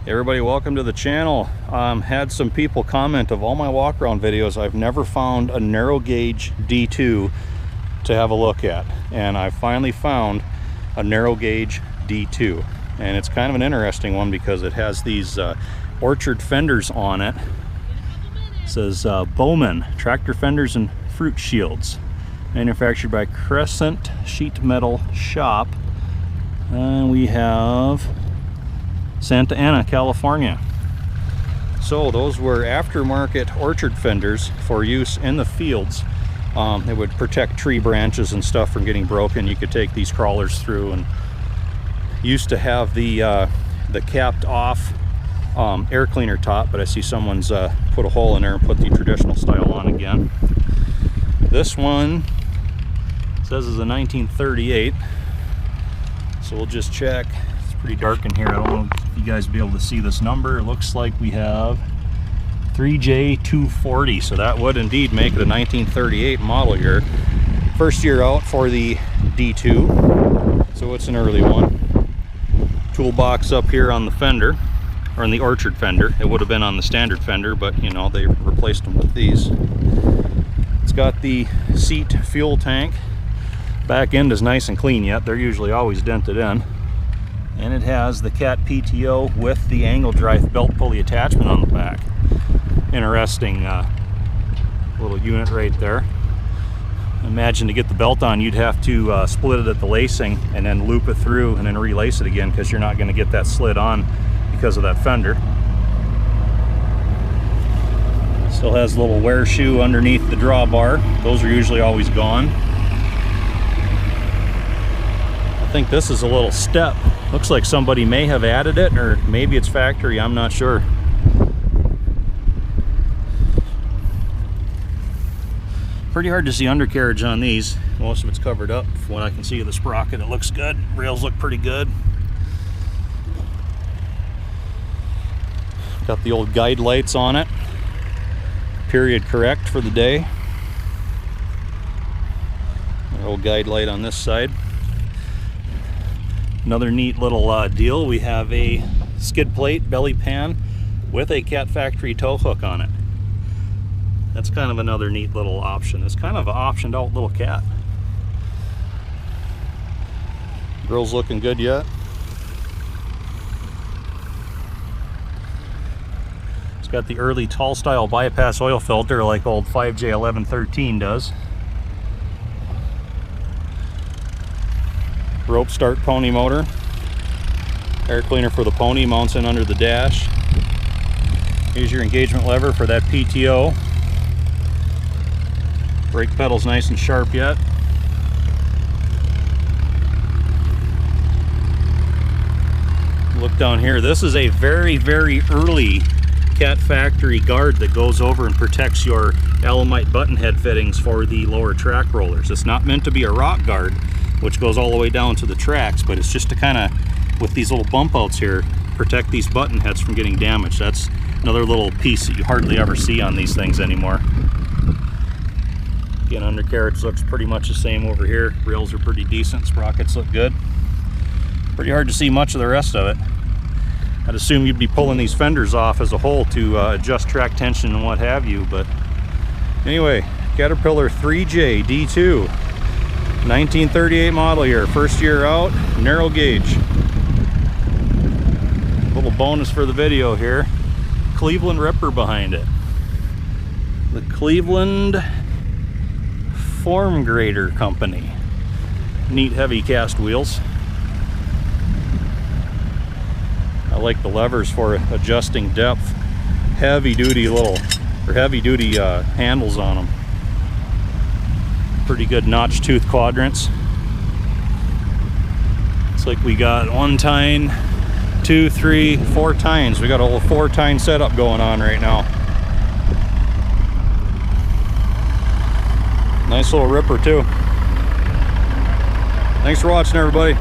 Hey everybody, welcome to the channel. Had some people comment of all my walk around videos, I've never found a narrow gauge D2 to have a look at, and I finally found a narrow gauge D2, and it's kind of an interesting one because it has these orchard fenders on it. It says Bowman tractor fenders and fruit shields, manufactured by Crescent Sheet Metal Shop, and we have Santa Ana, California. So those were aftermarket orchard fenders for use in the fields. They would protect tree branches and stuff from getting broken. You could take these crawlers through, and used to have the capped off air cleaner top, but I see someone's put a hole in there and put the traditional style on again. This one says is a 1938, so we'll just check. It's pretty dark in here. I don't know if you guys will be able to see this number. It looks like we have 3J240, so that would indeed make it a 1938 model year. First year out for the D2, so it's an early one. Toolbox up here on the fender, or on the orchard fender. It would have been on the standard fender, but you know, they replaced them with these. It's got the seat fuel tank. Back end is nice and clean yet. They're usually always dented in. And it has the Cat PTO with the angle drive belt pulley attachment on the back. Interesting little unit right there. Imagine to get the belt on, you'd have to split it at the lacing and then loop it through and then relace it again, because you're not going to get that slid on because of that fender. Still has a little wear shoe underneath the drawbar. Those are usually always gone. I think this is a little step. Looks like somebody may have added it, or maybe it's factory, I'm not sure. Pretty hard to see undercarriage on these. Most of it's covered up. From what I can see of the sprocket, it looks good. Rails look pretty good. Got the old guide lights on it. Period correct for the day. An old guide light on this side. Another neat little deal, we have a skid plate belly pan with a Cat factory tow hook on it. That's kind of another neat little option. It's kind of an optioned out little Cat. Grill's looking good yet. It's got the early tall style bypass oil filter like old 5J1113 does. Rope start pony motor. Air cleaner for the pony mounts in under the dash. Here's your engagement lever for that PTO. Brake pedal's nice and sharp yet. Look down here. This is a very, very early Cat factory guard that goes over and protects your Alamite button head fittings for the lower track rollers. It's not meant to be a rock guard, which goes all the way down to the tracks, but it's just to kind of, with these little bump outs here, protect these button heads from getting damaged. That's another little piece that you hardly ever see on these things anymore. Again, undercarriage looks pretty much the same over here. Rails are pretty decent, sprockets look good. Pretty hard to see much of the rest of it. I'd assume you'd be pulling these fenders off as a whole to adjust track tension and what have you, but anyway, Caterpillar 3J D2. 1938 model year, first year out, narrow gauge. Little bonus for the video here, Cleveland Ripper behind it. The Cleveland Form Grader Company. Neat heavy cast wheels. I like the levers for adjusting depth. Heavy duty handles on them. Pretty good notch tooth quadrants. It's like we got 1 tine, 2, 3, 4 tines. We got a whole 4 tine setup going on right now. Nice little ripper too. Thanks for watching, everybody.